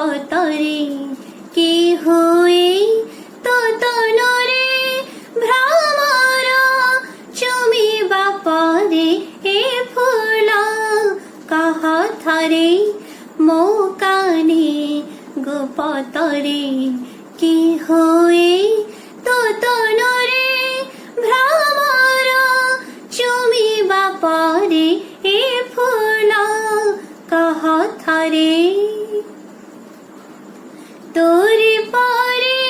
পতরে কি হুয়ে তো তনরে ভ্রমর চুমিবা পরে এ ফুল কহ থরে মো কানে গোপতরে কি হুয়ে তো তনরে ভ্রমর চুমিবা পরে এ ফুল কহ থরে তোরে পরে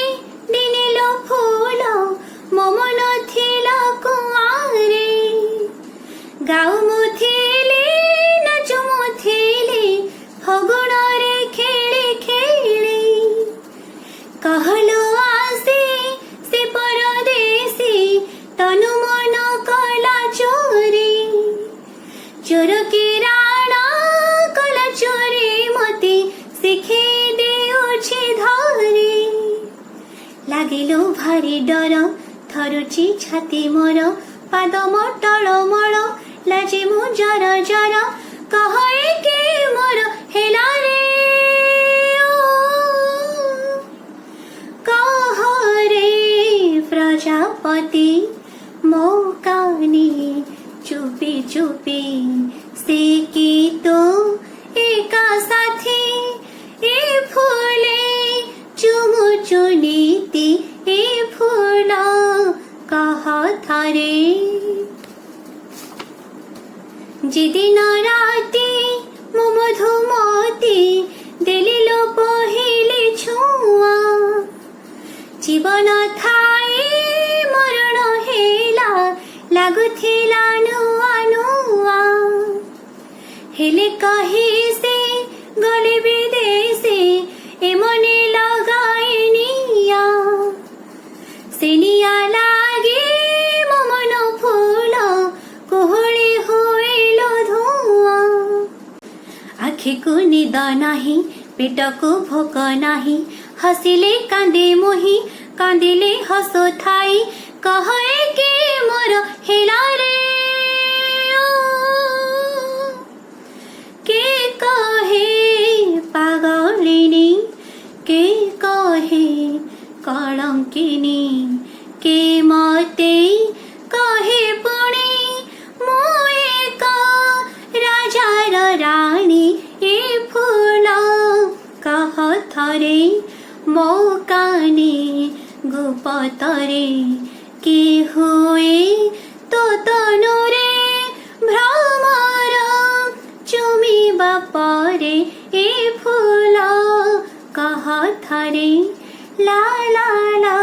দিনিলো ফুল মমন থিলা কুয়ারে গাও মুথিলে নাচু মুথিলে ফগুণরে খেলে খেলে कहलो आसे से परदेसी तनु मन कला चोरी चोर के राणा कला चोरी मते शिखे देउछि धरी लागिलो भारी डर थरुछि छाती मोर पाद मटल मळ लाजे मु जर जर कहे के मोर हेला रे प्रजापति मो काने चुपी चुपी से की तो एका साथी ए फूले चुमु चुनीति ए फूल कह थरे जिदिन राति मो मधुमती देलिलो पहिले छुआ जीवन थाए मरण हेला लागुथिला नुआ नुआ हेले कहे से गले विदेशे एमने लगाइनिया सेनिया लागे ममन फूल कोहले होइलो धुआ आखि को निद नाही पेट को भोक नाही हसिले कांदे मोही कांदिले हसो थाई कहे के मोर हेला रे के कहे पागलिनी के कहे कलंकिनी के मते कहे पुणी मु एक राजार रानी ए फूल कह थरे मो काने गोपतरे कि हुए तो तनुरे भ्रमर चुमिबा परे ए फूल कह थरे ला ला ला।